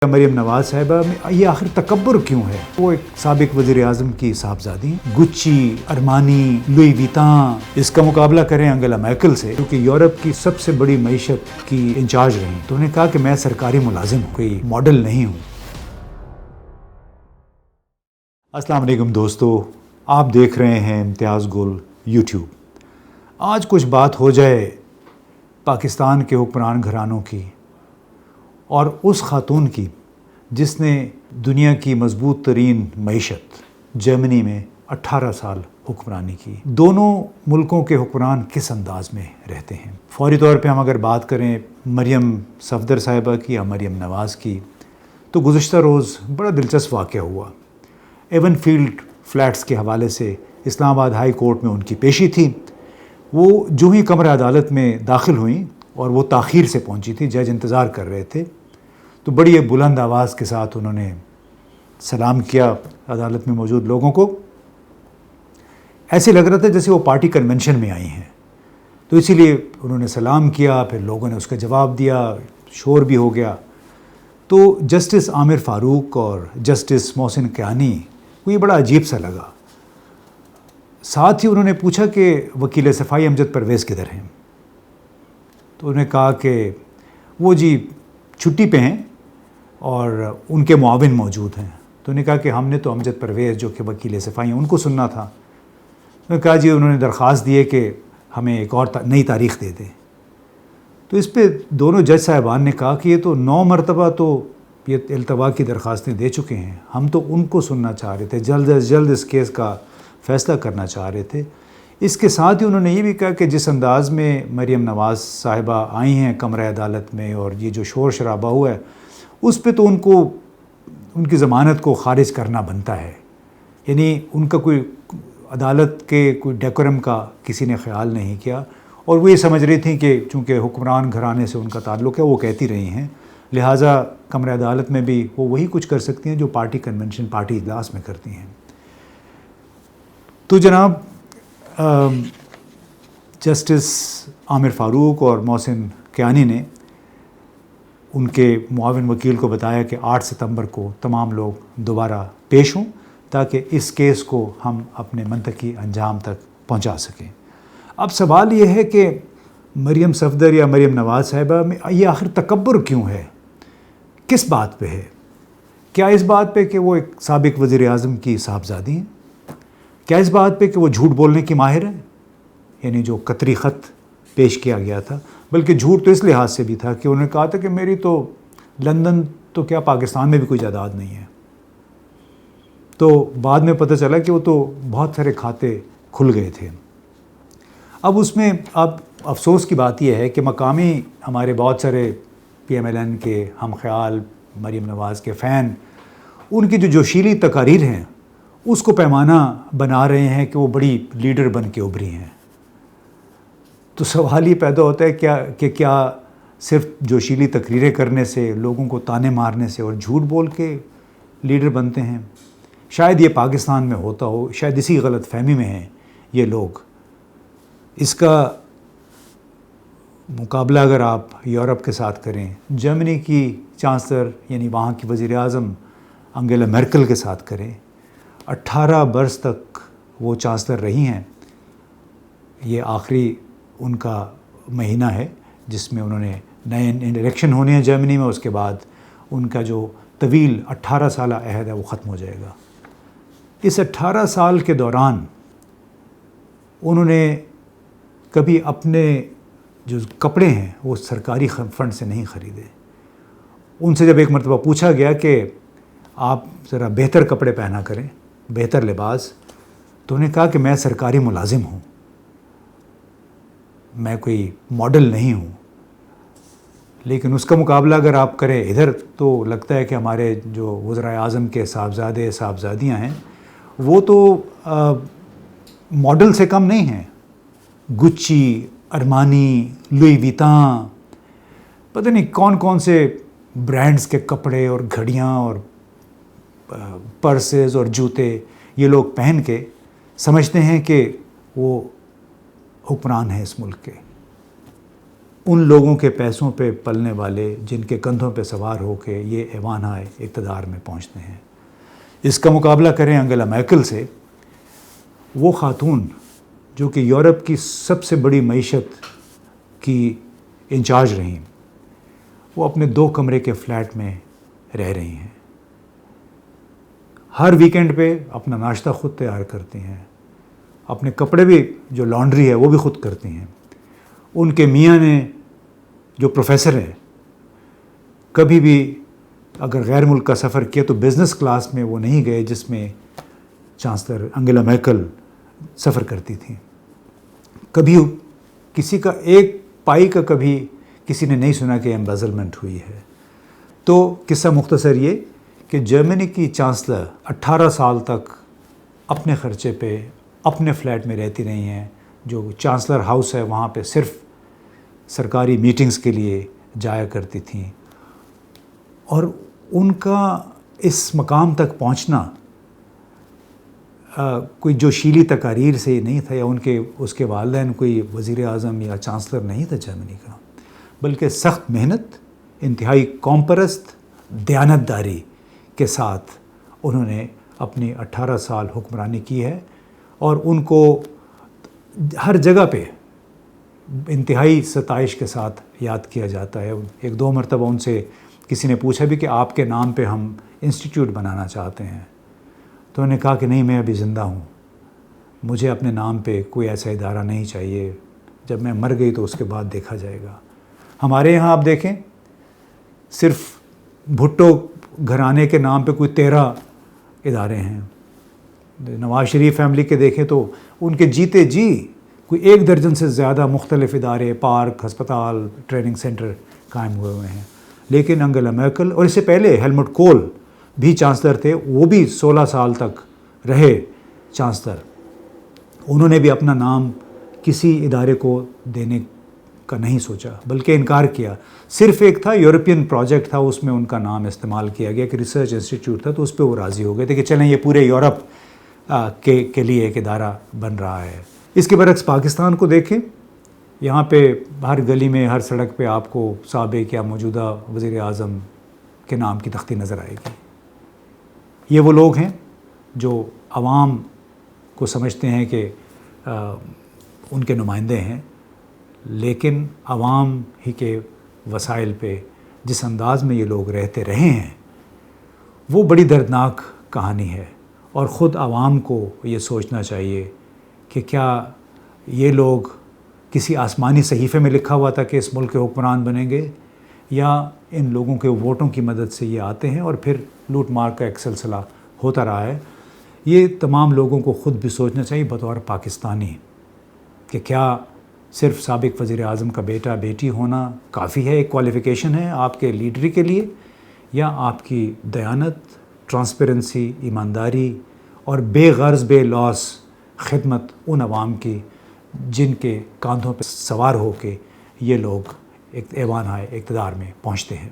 مریم نواز صاحبہ میں یہ آخر تکبر کیوں ہے؟ وہ ایک سابق وزیر اعظم کی صاحبزادی، گچی، ارمانی، لوئی ویتان، اس کا مقابلہ کریں انگیلا میرکل سے، کیونکہ یورپ کی سب سے بڑی معیشت کی انچارج رہی۔ تو انہوں نے کہا کہ میں سرکاری ملازم ہوں، کوئی ماڈل نہیں ہوں۔ السلام علیکم دوستو، آپ دیکھ رہے ہیں امتیاز گل یوٹیوب۔ آج کچھ بات ہو جائے پاکستان کے حکمران گھرانوں کی اور اس خاتون کی جس نے دنیا کی مضبوط ترین معیشت جرمنی میں 18 سال حکمرانی کی۔ دونوں ملکوں کے حکمران کس انداز میں رہتے ہیں؟ فوری طور پہ ہم اگر بات کریں مریم صفدر صاحبہ کی یا مریم نواز کی، تو گزشتہ روز بڑا دلچسپ واقعہ ہوا۔ ایون فیلڈ فلیٹس کے حوالے سے اسلام آباد ہائی کورٹ میں ان کی پیشی تھی۔ وہ جو ہی کمرہ عدالت میں داخل ہوئیں اور وہ تاخیر سے پہنچی تھی، جج انتظار کر رہے تھے، تو بڑی ایک بلند آواز کے ساتھ انہوں نے سلام کیا عدالت میں موجود لوگوں کو۔ ایسے لگ رہا تھا جیسے وہ پارٹی کنونشن میں آئی ہیں، تو اسی لیے انہوں نے سلام کیا، پھر لوگوں نے اس کا جواب دیا، شور بھی ہو گیا۔ تو جسٹس عامر فاروق اور جسٹس محسن کیانی کو یہ بڑا عجیب سا لگا۔ ساتھ ہی انہوں نے پوچھا کہ وکیل صفائی امجد پرویز کدھر ہیں؟ تو انہوں نے کہا کہ وہ جی چھٹی پہ ہیں اور ان کے معاون موجود ہیں۔ تو انہوں نے کہا کہ ہم نے تو امجد پرویز جو کہ وکیل صفائی ہیں ان کو سننا تھا۔ انہوں نے کہا جی انہوں نے درخواست دی ہے کہ ہمیں ایک اور نئی تاریخ دے دیں۔ تو اس پہ دونوں جج صاحبان نے کہا کہ یہ تو 9 مرتبہ تو یہ التوا کی درخواستیں دے چکے ہیں، ہم تو ان کو سننا چاہ رہے تھے، جلد از جلد اس کیس کا فیصلہ کرنا چاہ رہے تھے۔ اس کے ساتھ ہی انہوں نے یہ بھی کہا کہ جس انداز میں مریم نواز صاحبہ آئی ہیں کمرہ عدالت میں اور یہ جو شور شرابہ ہوا ہے، اس پہ تو ان کی ضمانت کو خارج کرنا بنتا ہے۔ یعنی ان کا کوئی عدالت کے کوئی ڈیکورم کا کسی نے خیال نہیں کیا، اور وہ یہ سمجھ رہی تھیں کہ چونکہ حکمران گھرانے سے ان کا تعلق ہے، وہ کہتی رہی ہیں، لہٰذا کمرہ عدالت میں بھی وہ وہی کچھ کر سکتی ہیں جو پارٹی کنونشن پارٹی اجلاس میں کرتی ہیں۔ تو جناب جسٹس عامر فاروق اور محسن کیانی نے ان کے معاون وکیل کو بتایا کہ 8 ستمبر کو تمام لوگ دوبارہ پیش ہوں تاکہ اس کیس کو ہم اپنے منطقی انجام تک پہنچا سکیں۔ اب سوال یہ ہے کہ مریم صفدر یا مریم نواز صاحبہ میں یہ آخر تکبر کیوں ہے؟ کس بات پہ ہے؟ کیا اس بات پہ کہ وہ ایک سابق وزیر اعظم کی صاحبزادی ہیں؟ کیا اس بات پہ کہ وہ جھوٹ بولنے کی ماہر ہیں؟ یعنی جو قطری خط پیش کیا گیا تھا، بلکہ جھوٹ تو اس لحاظ سے بھی تھا کہ انہوں نے کہا تھا کہ میری تو لندن تو کیا پاکستان میں بھی کوئی جائیداد نہیں ہے۔ تو بعد میں پتہ چلا کہ وہ تو بہت سارے کھاتے کھل گئے تھے۔ اب اس میں افسوس کی بات یہ ہے کہ مقامی ہمارے بہت سارے پی ایم ایل این کے ہم خیال، مریم نواز کے فین، ان کی جو جوشیلی تقاریر ہیں اس کو پیمانہ بنا رہے ہیں کہ وہ بڑی لیڈر بن کے ابھری ہیں۔ تو سوال یہ پیدا ہوتا ہے کہ کیا صرف جوشیلی تقریریں کرنے سے، لوگوں کو تانے مارنے سے اور جھوٹ بول کے لیڈر بنتے ہیں؟ شاید یہ پاکستان میں ہوتا ہو، شاید اسی غلط فہمی میں ہیں یہ لوگ۔ اس کا مقابلہ اگر آپ یورپ کے ساتھ کریں، جرمنی کی چانسلر یعنی وہاں کی وزیر اعظم انگیلا میرکل کے ساتھ کریں، 18 برس تک وہ چانسلر رہی ہیں۔ یہ آخری ان کا مہینہ ہے جس میں انہوں نے نئے الیکشن ہونے ہیں جرمنی میں، اس کے بعد ان کا جو طویل 18 سالہ عہد ہے وہ ختم ہو جائے گا۔ اس 18 سال کے دوران انہوں نے کبھی اپنے جو کپڑے ہیں وہ سرکاری فنڈ سے نہیں خریدے۔ ان سے جب ایک مرتبہ پوچھا گیا کہ آپ ذرا بہتر کپڑے پہنا کریں، بہتر لباس، تو انہوں نے کہا کہ میں سرکاری ملازم ہوں، میں کوئی ماڈل نہیں ہوں۔ لیکن اس کا مقابلہ اگر آپ کریں ادھر، تو لگتا ہے کہ ہمارے جو وزرائے اعظم کے صاحبزادے صاحبزادیاں ہیں وہ تو ماڈل سے کم نہیں ہیں۔ گچی، ارمانی، لوئی ویتان، پتہ نہیں کون کون سے برانڈز کے کپڑے اور گھڑیاں اور پرسز اور جوتے یہ لوگ پہن کے سمجھتے ہیں کہ وہ حکمران ہیں اس ملک کے۔ ان لوگوں کے پیسوں پہ پلنے والے جن کے کندھوں پہ سوار ہو کے یہ ایوان آئے اقتدار میں پہنچتے ہیں۔ اس کا مقابلہ کریں انگیلا میرکل سے، وہ خاتون جو کہ یورپ کی سب سے بڑی معیشت کی انچارج رہیں، وہ اپنے 2 کمرے کے فلیٹ میں رہ رہی ہیں، ہر ویکنڈ پہ اپنا ناشتہ خود تیار کرتی ہیں، اپنے کپڑے بھی جو لانڈری ہے وہ بھی خود کرتی ہیں۔ ان کے میاں نے جو پروفیسر ہے، کبھی بھی اگر غیر ملک کا سفر کیا تو بزنس کلاس میں وہ نہیں گئے جس میں چانسلر انگیلا میرکل سفر کرتی تھیں۔ کبھی کسی کا ایک پائی کا کبھی کسی نے نہیں سنا کہ ایمبیزلمنٹ ہوئی ہے۔ تو قصہ مختصر یہ کہ جرمنی کی چانسلر 18 سال تک اپنے خرچے پہ اپنے فلیٹ میں رہتی رہی ہیں، جو چانسلر ہاؤس ہے وہاں پہ صرف سرکاری میٹنگز کے لیے جایا کرتی تھیں، اور ان کا اس مقام تک پہنچنا کوئی جوشیلی تقاریر سے نہیں تھا، یا اس کے والدین کوئی وزیر اعظم یا چانسلر نہیں تھا جرمنی کا، بلکہ سخت محنت، انتہائی قوم پرست، دیانتداری کے ساتھ انہوں نے اپنی 18 سال حکمرانی کی ہے، اور ان کو ہر جگہ پہ انتہائی ستائش کے ساتھ یاد کیا جاتا ہے۔ 1-2 مرتبہ ان سے کسی نے پوچھا بھی کہ آپ کے نام پہ ہم انسٹیٹیوٹ بنانا چاہتے ہیں، تو انہوں نے کہا کہ نہیں، میں ابھی زندہ ہوں، مجھے اپنے نام پہ کوئی ایسا ادارہ نہیں چاہیے، جب میں مر گئی تو اس کے بعد دیکھا جائے گا۔ ہمارے یہاں آپ دیکھیں، صرف بھٹو گھرانے کے نام پہ کوئی 13 ادارے ہیں، نواز شریف فیملی کے دیکھیں تو ان کے جیتے جی کوئی 1 درجن سے زیادہ مختلف ادارے، پارک، ہسپتال، ٹریننگ سینٹر قائم ہوئے ہیں۔ لیکن انگیلا میرکل، اور اس سے پہلے ہیلمٹ کول بھی چانسلر تھے، وہ بھی 16 سال تک رہے چانسلر، انہوں نے بھی اپنا نام کسی ادارے کو دینے کا نہیں سوچا، بلکہ انکار کیا۔ صرف ایک تھا، یورپین پروجیکٹ تھا، اس میں ان کا نام استعمال کیا گیا کہ ریسرچ انسٹیٹیوٹ تھا، تو اس پہ وہ راضی ہو گئے تھے کہ چلیں یہ پورے یورپ کے لیے ایک ادارہ بن رہا ہے۔ اس کے برعکس پاکستان کو دیکھیں، یہاں پہ ہر گلی میں، ہر سڑک پہ آپ کو سابق یا موجودہ وزیر اعظم کے نام کی تختی نظر آئے گی۔ یہ وہ لوگ ہیں جو عوام کو سمجھتے ہیں کہ ان کے نمائندے ہیں، لیکن عوام ہی کے وسائل پہ جس انداز میں یہ لوگ رہتے رہے ہیں وہ بڑی دردناک کہانی ہے، اور خود عوام کو یہ سوچنا چاہیے کہ کیا یہ لوگ کسی آسمانی صحیفے میں لکھا ہوا تھا کہ اس ملک کے حکمران بنیں گے، یا ان لوگوں کے ووٹوں کی مدد سے یہ آتے ہیں اور پھر لوٹ مار کا ایک سلسلہ ہوتا رہا ہے۔ یہ تمام لوگوں کو خود بھی سوچنا چاہیے بطور پاکستانی کہ کیا صرف سابق وزیر اعظم کا بیٹا بیٹی ہونا کافی ہے، ایک کوالیفیکیشن ہے آپ کے لیڈری کے لیے، یا آپ کی دیانت، ٹرانسپیرنسی، ایمانداری اور بے غرض بے لوث خدمت ان عوام کی جن کے کاندھوں پہ سوار ہو کے یہ لوگ ایک ایوان آئے اقتدار میں پہنچتے ہیں۔